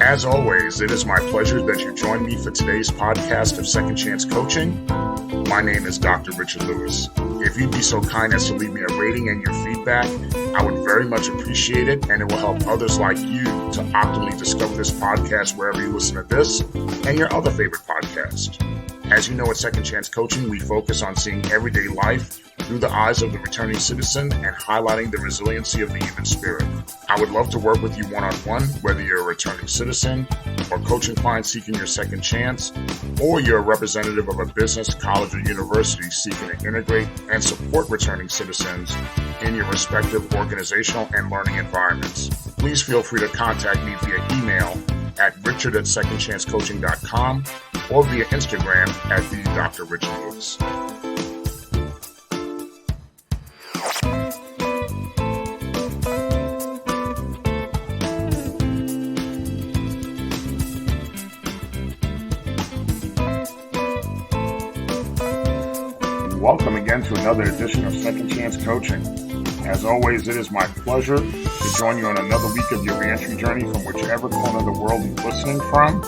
As always, it is my pleasure that you join me for today's podcast of Second Chance Coaching. My name is Dr. Richard Lewis. If you'd be so kind as to leave me a rating and your feedback, I would very much appreciate it, and it will help others like you to optimally discover this podcast wherever you listen to this and your other favorite podcast. As you know, at Second Chance Coaching, we focus on seeing everyday life through the eyes of the returning citizen and highlighting the resiliency of the human spirit. I would love to work with you one-on-one, whether you're a returning citizen or coaching client seeking your second chance, or you're a representative of a business, college, or university seeking to integrate and support returning citizens in your respective organizational and learning environments. Please feel free to contact me via email at richard@secondchancecoaching.com or via Instagram at the Dr. Richard Lewis. Welcome again to another edition of Second Chance Coaching. As always, it is my pleasure to join you on another week of your reentry journey from whichever corner of the world you're listening from.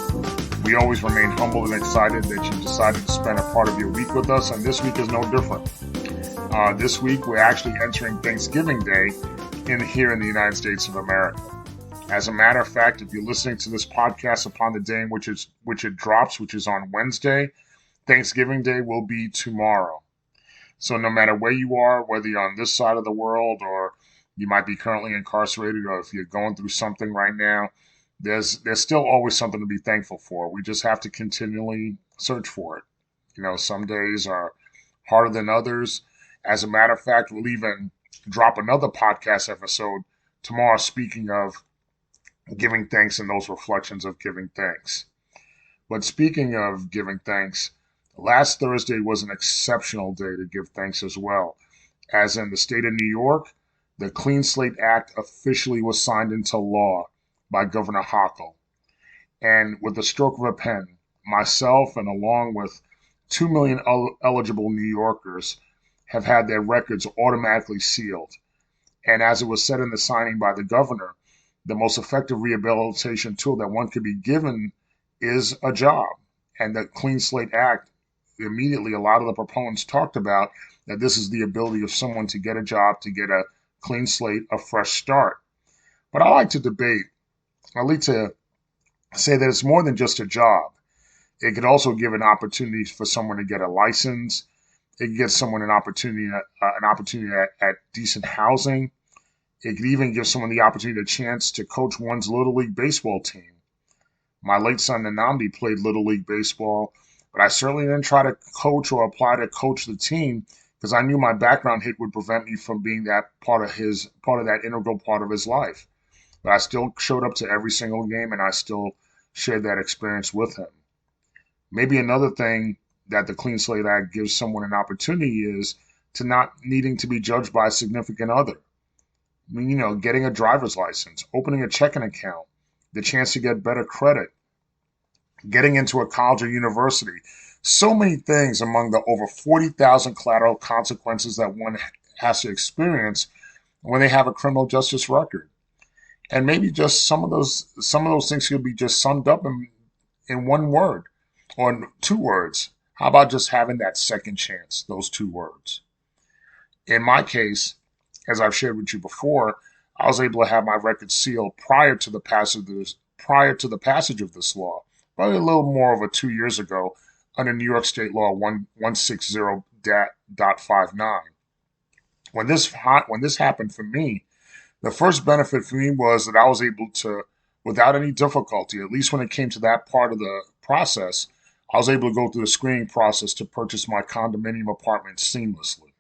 We always remain humble and excited that you decided to spend a part of your week with us, and this week is no different. This week, we're actually entering Thanksgiving Day here in the United States of America. As a matter of fact, if you're listening to this podcast upon the day in which it drops, which is on Wednesday, Thanksgiving Day will be tomorrow. So no matter where you are, whether you're on this side of the world or you might be currently incarcerated, or if you're going through something right now, there's still always something to be thankful for. We just have to continually search for it. You know, some days are harder than others. As a matter of fact, we'll even drop another podcast episode tomorrow speaking of giving thanks and those reflections of giving thanks. But speaking of giving thanks, last Thursday was an exceptional day to give thanks as well. As in the state of New York, the Clean Slate Act officially was signed into law by Governor Hochul. And with the stroke of a pen, myself and along with 2 million eligible New Yorkers have had their records automatically sealed. And as it was said in the signing by the governor, the most effective rehabilitation tool that one could be given is a job. And the Clean Slate Act, immediately a lot of the proponents talked about that this is the ability of someone to get a job, to get a clean slate, a fresh start. But I like to debate. I like to say that it's more than just a job. It could also give an opportunity for someone to get a license. It could give someone an opportunity at decent housing. It could even give someone the opportunity, a chance to coach one's Little League baseball team. My late son, Nnamdi, played Little League baseball, but I certainly didn't try to coach or apply to coach the team because I knew my background hit would prevent me from being that part of that integral part of his life. But I still showed up to every single game, and I still shared that experience with him. Maybe another thing that the Clean Slate Act gives someone an opportunity is to not needing to be judged by a significant other. I mean, getting a driver's license, opening a checking account, the chance to get better credit, getting into a college or university. So many things among the over 40,000 collateral consequences that one has to experience when they have a criminal justice record. And maybe just some of those things could be just summed up in one word or in 2 words. How about just having that second chance, those 2 words? In my case, as I've shared with you before, I was able to have my record sealed prior to the passage of this law, probably a little more over 2 years ago, under New York State Law 160.59. When this happened for me, the first benefit for me was that I was able to, without any difficulty, at least when it came to that part of the process, I was able to go through the screening process to purchase my condominium apartment seamlessly.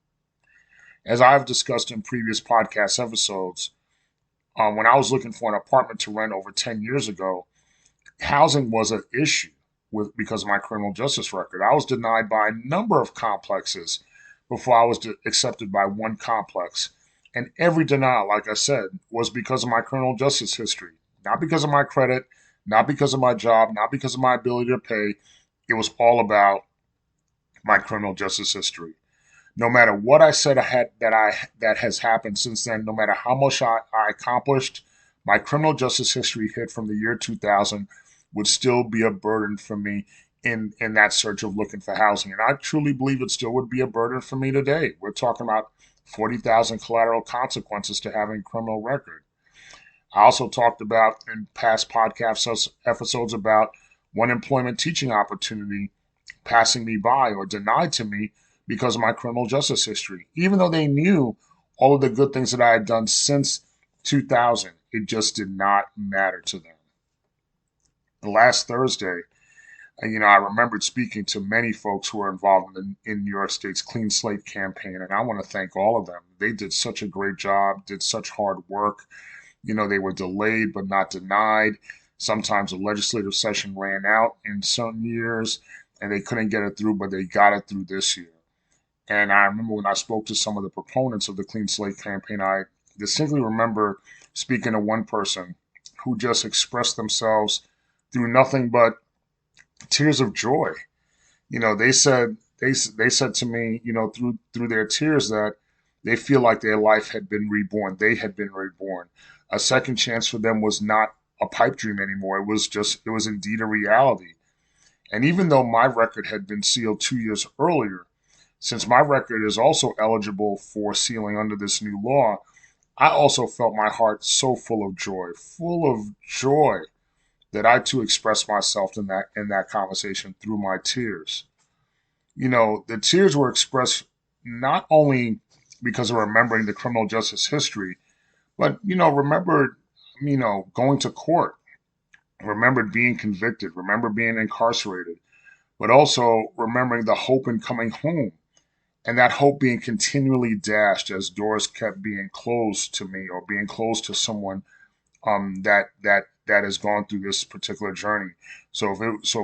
As I've discussed in previous podcast episodes, when I was looking for an apartment to rent over 10 years ago, housing was an issue because of my criminal justice record. I was denied by a number of complexes before I was accepted by one complex. And every denial, like I said, was because of my criminal justice history. Not because of my credit, not because of my job, not because of my ability to pay. It was all about my criminal justice history. No matter what I said that has happened since then, no matter how much I accomplished, my criminal justice history hit from the year 2000 would still be a burden for me in that search of looking for housing. And I truly believe it still would be a burden for me today. We're talking about 40,000 collateral consequences to having a criminal record. I also talked about in past podcast episodes about one employment teaching opportunity passing me by or denied to me because of my criminal justice history. Even though they knew all of the good things that I had done since 2000, it just did not matter to them. Last Thursday, I remembered speaking to many folks who were involved in New York State's Clean Slate campaign, and I want to thank all of them. They did such a great job, did such hard work. They were delayed but not denied. Sometimes the legislative session ran out in some years and they couldn't get it through, but they got it through this year. And I remember when I spoke to some of the proponents of the Clean Slate campaign, I distinctly remember speaking to one person who just expressed themselves through nothing but tears of joy. They said to me, through their tears that they feel like their life had been reborn. They had been reborn. A second chance for them was not a pipe dream anymore. It was indeed a reality. And even though my record had been sealed 2 years earlier, since my record is also eligible for sealing under this new law, I also felt my heart so full of joy that I too expressed myself in that conversation through my tears. The tears were expressed not only because of remembering the criminal justice history, but remembered, going to court, remembered being convicted, remember being incarcerated, but also remembering the hope in coming home, and that hope being continually dashed as doors kept being closed to me or being closed to someone that has gone through this particular journey. So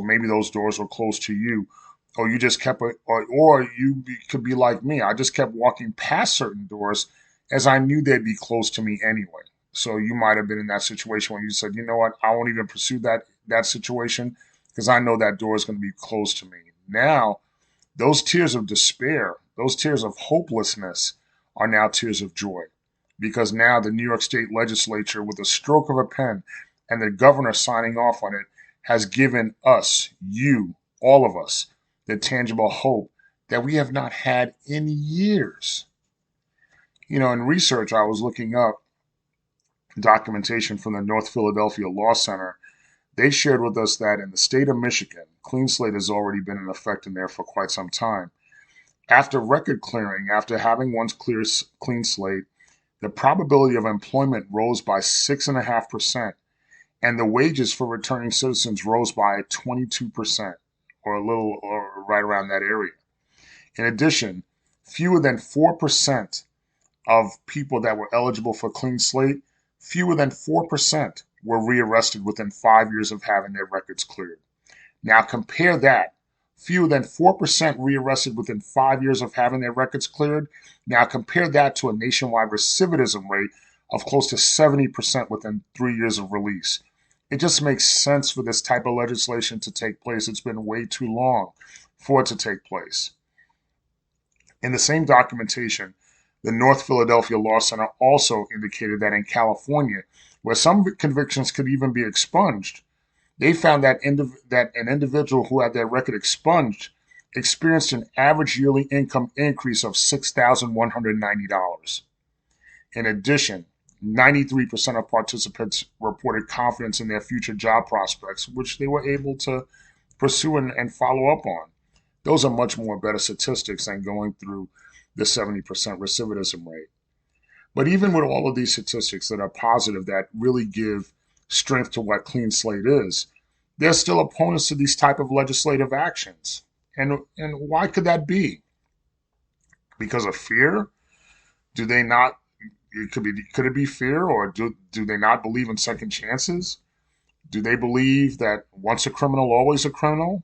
maybe those doors were closed to you, or you just kept, or could be like me. I just kept walking past certain doors as I knew they'd be closed to me anyway. So you might have been in that situation when you said, you know what, I won't even pursue that situation because I know that door is going to be closed to me. Now, those tears of despair, those tears of hopelessness are now tears of joy because now the New York State legislature, with a stroke of a pen and the governor signing off on it, has given us, you, all of us, the tangible hope that we have not had in years. In research, I was looking up documentation from the North Philadelphia Law Center. They shared with us that in the state of Michigan, Clean Slate has already been in effect in there for quite some time. After record clearing, after having one's clean slate, the probability of employment rose by 6.5%, and the wages for returning citizens rose by 22%, or right around that area. In addition, fewer than 4% of people that were eligible for clean slate, fewer than 4% were rearrested within 5 years of having their records cleared. Now compare that. Fewer than 4% rearrested within 5 years of having their records cleared. Now compare that to a nationwide recidivism rate of close to 70% within 3 years of release. It just makes sense for this type of legislation to take place. It's been way too long for it to take place. In the same documentation, the North Philadelphia Law Center also indicated that in California, where some convictions could even be expunged, they found that an individual who had their record expunged experienced an average yearly income increase of $6,190. In addition, 93% of participants reported confidence in their future job prospects, which they were able to pursue and follow up on. Those are much more better statistics than going through the 70% recidivism rate. But even with all of these statistics that are positive, that really give strength to what clean slate is, there's still opponents to these type of legislative actions. And why could that be? Because of fear? Do they not? Could it be fear, or do they not believe in second chances? Do they believe that once a criminal, always a criminal?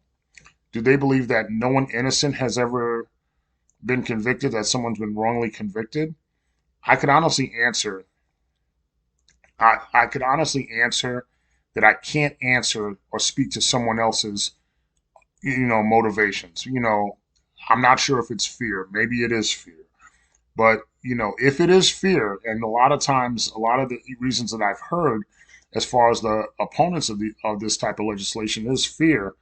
Do they believe that no one innocent has ever been convicted, that someone's been wrongly convicted? I could honestly answer. I could honestly answer that I can't answer or speak to someone else's, motivations. I'm not sure if it's fear. Maybe it is fear. But, if it is fear, and a lot of times, a lot of the reasons that I've heard as far as the opponents of this type of legislation is fear.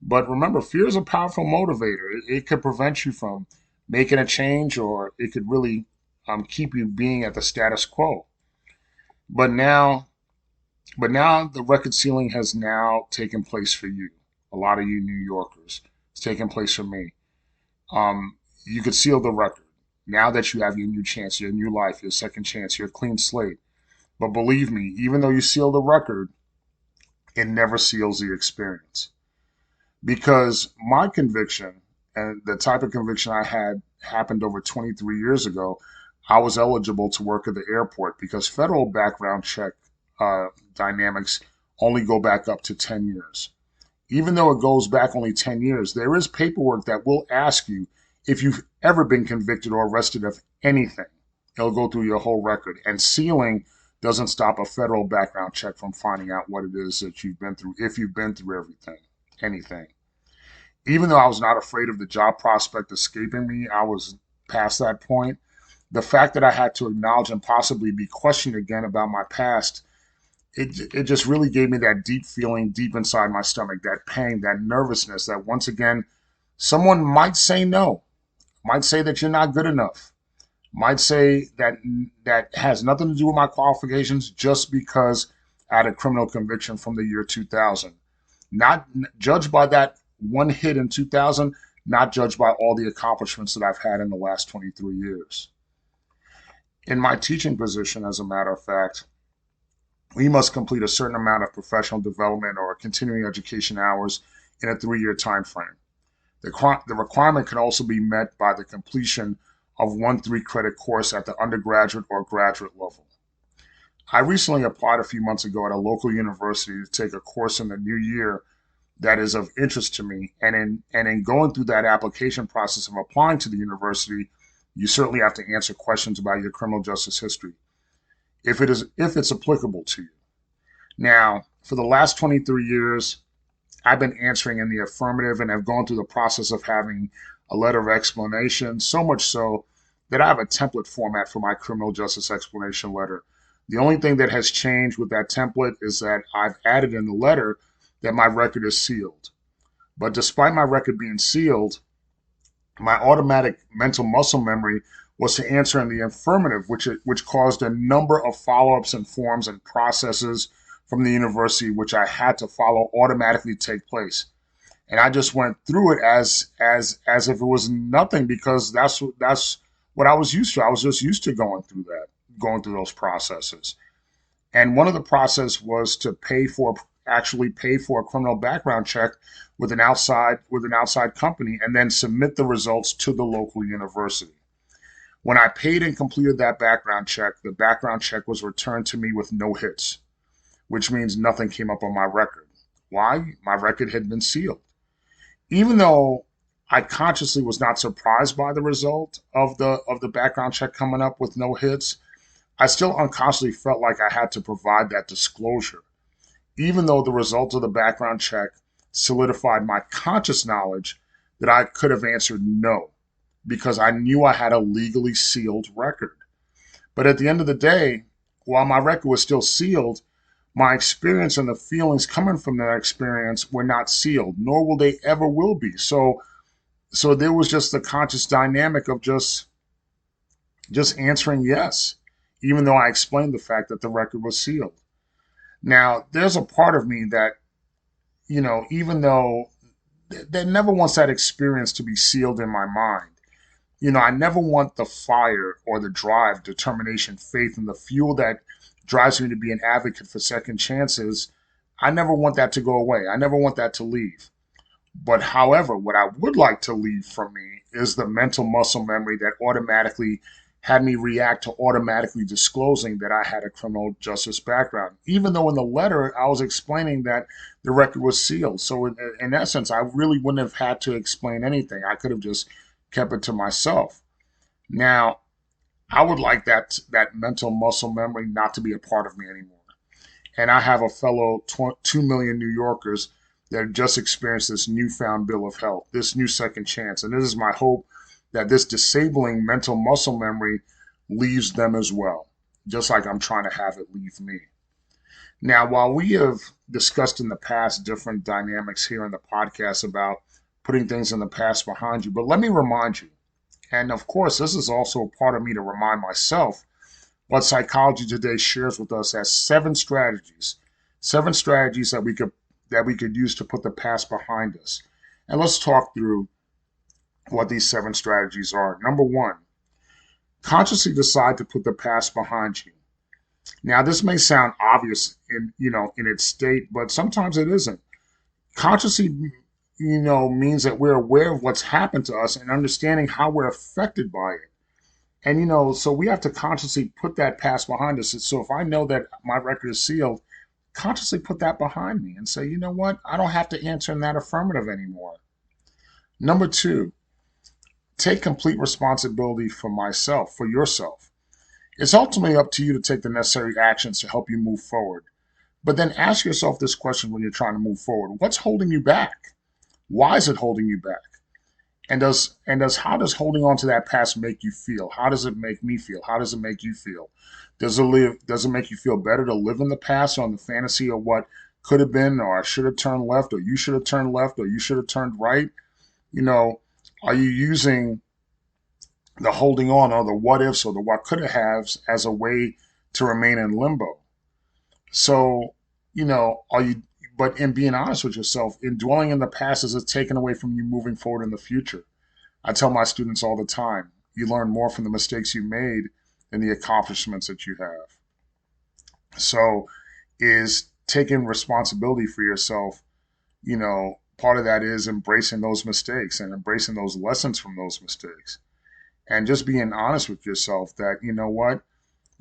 But remember, fear is a powerful motivator. It could prevent you from making a change, or it could really keep you being at the status quo. But now, but now the record sealing has now taken place for you. A lot of you New Yorkers. It's taken place for me. You could seal the record now that you have your new chance, your new life, your second chance, your clean slate. But believe me, even though you seal the record, it never seals the experience. Because my conviction and the type of conviction I had happened over 23 years ago, I was eligible to work at the airport because federal background check dynamics only go back up to 10 years. Even though it goes back only 10 years, there is paperwork that will ask you if you've ever been convicted or arrested of anything. It'll go through your whole record. And sealing doesn't stop a federal background check from finding out what it is that you've been through, if you've been through everything, anything. Even though I was not afraid of the job prospect escaping me, I was past that point. The fact that I had to acknowledge and possibly be questioned again about my past, it just really gave me that deep feeling deep inside my stomach, that pain, that nervousness that once again, someone might say no, might say that you're not good enough, might say that that has nothing to do with my qualifications just because I had a criminal conviction from the year 2000. Not judged by that one hit in 2000, not judged by all the accomplishments that I've had in the last 23 years. In my teaching position, as a matter of fact, we must complete a certain amount of professional development or continuing education hours in a 3-year time frame. The requirement can also be met by the completion of one 3-credit course at the undergraduate or graduate level. I recently applied a few months ago at a local university to take a course in the new year that is of interest to me. And in going through that application process of applying to the university, you certainly have to answer questions about your criminal justice history, if it's applicable to you. Now, for the last 23 years, I've been answering in the affirmative and have gone through the process of having a letter of explanation, so much so that I have a template format for my criminal justice explanation letter. The only thing that has changed with that template is that I've added in the letter that my record is sealed. But despite my record being sealed, my automatic mental muscle memory was to answer in the affirmative, which caused a number of follow-ups and forms and processes from the university which I had to follow automatically take place. And I just went through it as if it was nothing because that's what I was used to. I was just used to going through those processes. And one of the process was to actually pay for a criminal background check with an outside company and then submit the results to the local university. When I paid and completed that background check, the background check was returned to me with no hits, which means nothing came up on my record. Why? My record had been sealed. Even though I consciously was not surprised by the result of the background check coming up with no hits, I still unconsciously felt like I had to provide that disclosure, even though the result of the background check solidified my conscious knowledge that I could have answered no, because I knew I had a legally sealed record. But at the end of the day, while my record was still sealed, my experience and the feelings coming from that experience were not sealed, nor will they ever will be. So there was just the conscious dynamic of just answering yes, even though I explained the fact that the record was sealed. Now, there's a part of me that, even though that never wants that experience to be sealed in my mind. I never want the fire or the drive, determination, faith, and the fuel that drives me to be an advocate for second chances. I never want that to go away. I never want that to leave. But however, what I would like to leave from me is the mental muscle memory that automatically had me react to automatically disclosing that I had a criminal justice background, even though in the letter I was explaining that the record was sealed. So in essence, I really wouldn't have had to explain anything. I could have just kept it to myself. Now, I would like that mental muscle memory not to be a part of me anymore. And I have a fellow 2 million New Yorkers that have just experienced this newfound bill of health, this new second chance. And it is my hope that this disabling mental muscle memory leaves them as well, just like I'm trying to have it leave me. Now, while we have discussed in the past different dynamics here in the podcast about putting things in the past behind you, but let me remind you, and of course, this is also a part of me to remind myself what Psychology Today shares with us as seven strategies that we could use to put the past behind us. And let's talk through what these seven strategies are. Number one, consciously decide to put the past behind you. Now, this may sound obvious in its state, but sometimes it isn't. Consciously, means that we're aware of what's happened to us and understanding how we're affected by it. And, so we have to consciously put that past behind us. So if I know that my record is sealed, consciously put that behind me and say, you know what? I don't have to answer in that affirmative anymore. Number two, take complete responsibility for yourself. It's ultimately up to you to take the necessary actions to help you move forward. But then ask yourself this question when you're trying to move forward. What's holding you back? Why is it holding you back? And how does holding on to that past make you feel? How does it make me feel? How does it make you feel? Does it make you feel better to live in the past on the fantasy of what could have been, or I should have turned left, or you should have turned left, or you should have turned right? Are you using the holding on or the what ifs or the what could haves as a way to remain in limbo? So, but in being honest with yourself, in dwelling in the past, is it taken away from you moving forward in the future? I tell my students all the time, you learn more from the mistakes you made than the accomplishments that you have. So is taking responsibility for yourself, part of that is embracing those mistakes and embracing those lessons from those mistakes. And just being honest with yourself that,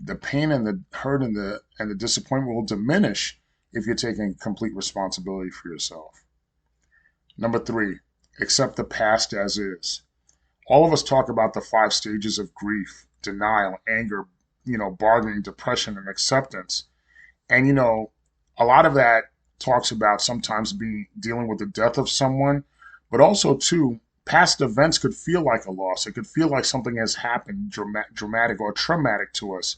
the pain and the hurt and the disappointment will diminish if you're taking complete responsibility for yourself. Number three, accept the past as is. All of us talk about the 5 stages of grief: denial, anger, bargaining, depression, and acceptance. And, a lot of that talks about sometimes dealing with the death of someone, but also too, past events could feel like a loss. It could feel like something has happened dramatic or traumatic to us.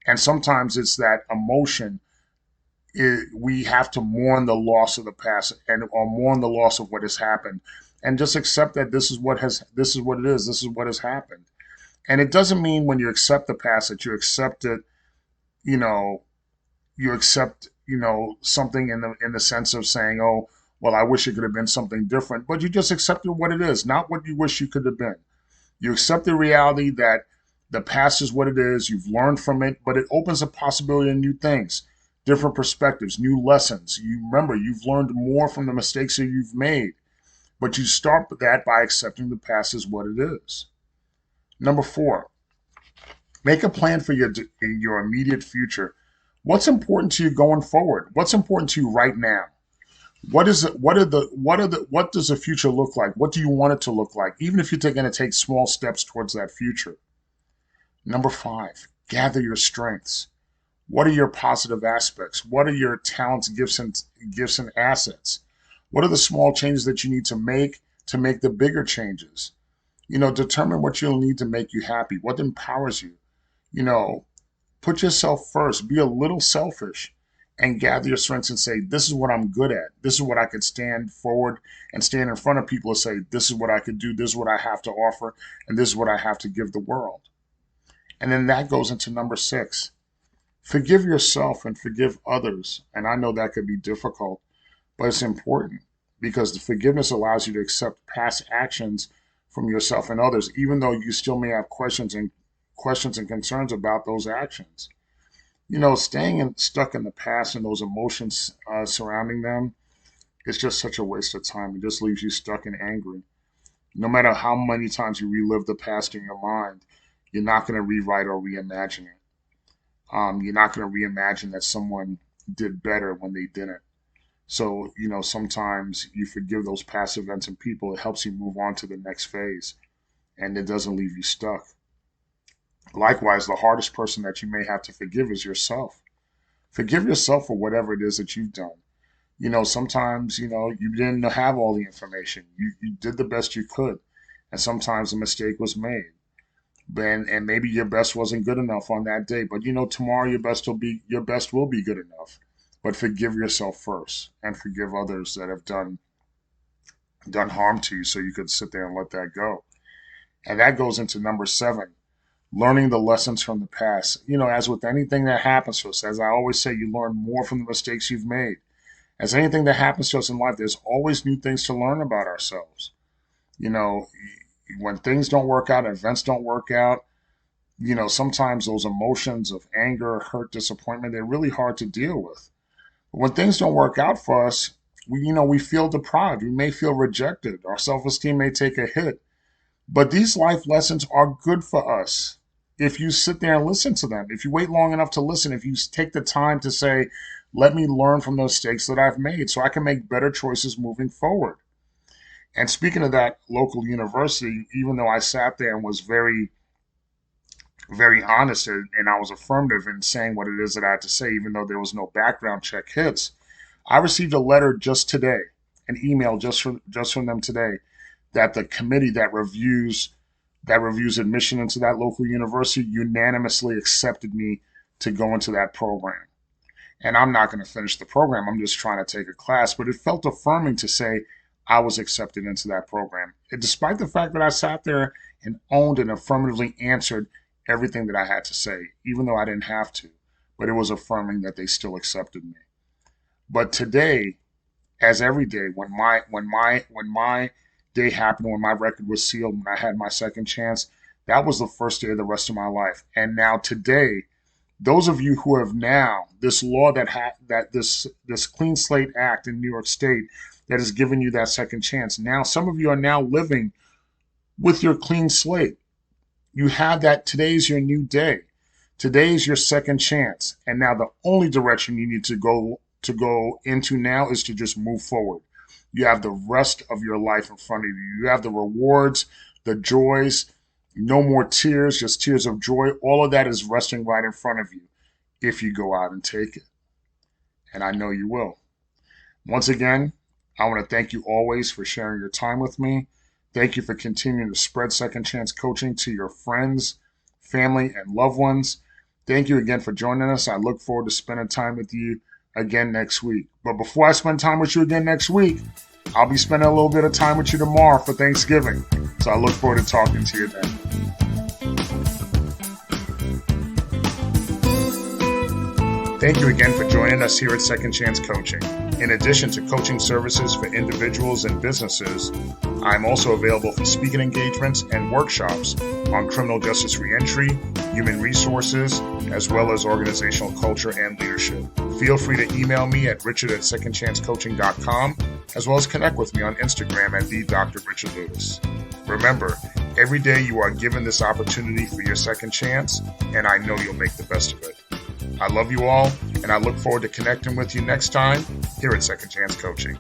And sometimes it's that emotion. We have to mourn the loss of the past or mourn the loss of what has happened, and just accept that this is what it is. This is what has happened. And it doesn't mean when you accept the past that you accept it, you accept, something in the sense of saying, oh, well, I wish it could have been something different, but you just accepted what it is, not what you wish you could have been. You accept the reality that the past is what it is. You've learned from it, but it opens a possibility of new things, different perspectives, new lessons. You've learned more from the mistakes that you've made, but you start with that by accepting the past as what it is. Number 4, make a plan for your immediate future. What's important to you going forward? What's important to you right now? What does the future look like? What do you want it to look like? Even if you're going to take small steps towards that future. Number 5, gather your strengths. What are your positive aspects? What are your talents, gifts, and assets? What are the small changes that you need to make the bigger changes? Determine what you'll need to make you happy. What empowers you? Put yourself first. Be a little selfish and gather your strengths and say, this is what I'm good at. This is what I could stand forward and stand in front of people and say, this is what I could do. This is what I have to offer. And this is what I have to give the world. And then that goes into number 6. Forgive yourself and forgive others. And I know that could be difficult, but it's important because the forgiveness allows you to accept past actions from yourself and others, even though you still may have questions and concerns about those actions. Staying stuck in the past and those emotions surrounding them is just such a waste of time. It just leaves you stuck and angry. No matter how many times you relive the past in your mind, you're not going to rewrite or reimagine it. You're not going to reimagine that someone did better when they didn't. So, sometimes you forgive those past events and people. It helps you move on to the next phase, and it doesn't leave you stuck. Likewise, the hardest person that you may have to forgive is yourself. Forgive yourself for whatever it is that you've done. Sometimes, you didn't have all the information. You did the best you could. And sometimes a mistake was made. And maybe your best wasn't good enough on that day. But tomorrow your best will be good enough. But forgive yourself first and forgive others that have done harm to you so you could sit there and let that go. And that goes into number 7, learning the lessons from the past. As with anything that happens to us, as I always say, you learn more from the mistakes you've made. As anything that happens to us in life, there's always new things to learn about ourselves. When things don't work out, events don't work out, sometimes those emotions of anger, hurt, disappointment, they're really hard to deal with. But when things don't work out for us, we feel deprived. We may feel rejected. Our self-esteem may take a hit. But these life lessons are good for us if you sit there and listen to them. If you wait long enough to listen, if you take the time to say, let me learn from those mistakes that I've made so I can make better choices moving forward. And speaking of that local university, even though I sat there and was very, very honest and I was affirmative in saying what it is that I had to say, even though there was no background check hits, I received a letter just today, an email just from them today, that the committee that reviews admission into that local university unanimously accepted me to go into that program. And I'm not going to finish the program. I'm just trying to take a class. But it felt affirming to say I was accepted into that program. And despite the fact that I sat there and owned and affirmatively answered everything that I had to say, even though I didn't have to. But it was affirming that they still accepted me. But today, as every day, when my day happened, when my record was sealed, when I had my second chance, that was the first day of the rest of my life. And now today, those of you who have now this law this Clean Slate Act in New York State that has given you that second chance. Now, some of you are now living with your clean slate. You have that. Today's your new day. Today's your second chance. And now the only direction you need to go into now is to just move forward. You have the rest of your life in front of you. You have the rewards, the joys, no more tears, just tears of joy. All of that is resting right in front of you if you go out and take it. And I know you will. Once again, I want to thank you always for sharing your time with me. Thank you for continuing to spread Second Chance Coaching to your friends, family, and loved ones. Thank you again for joining us. I look forward to spending time with you again next week. But before I spend time with you again next week, I'll be spending a little bit of time with you tomorrow for Thanksgiving. So I look forward to talking to you then. Thank you again for joining us here at Second Chance Coaching. In addition to coaching services for individuals and businesses, I'm also available for speaking engagements and workshops on criminal justice reentry, human resources, as well as organizational culture and leadership. Feel free to email me at richard@secondchancecoaching.com, as well as connect with me on Instagram at @DrRichardLewis. Remember, every day you are given this opportunity for your second chance, and I know you'll make the best of it. I love you all, and I look forward to connecting with you next time here at Second Chance Coaching.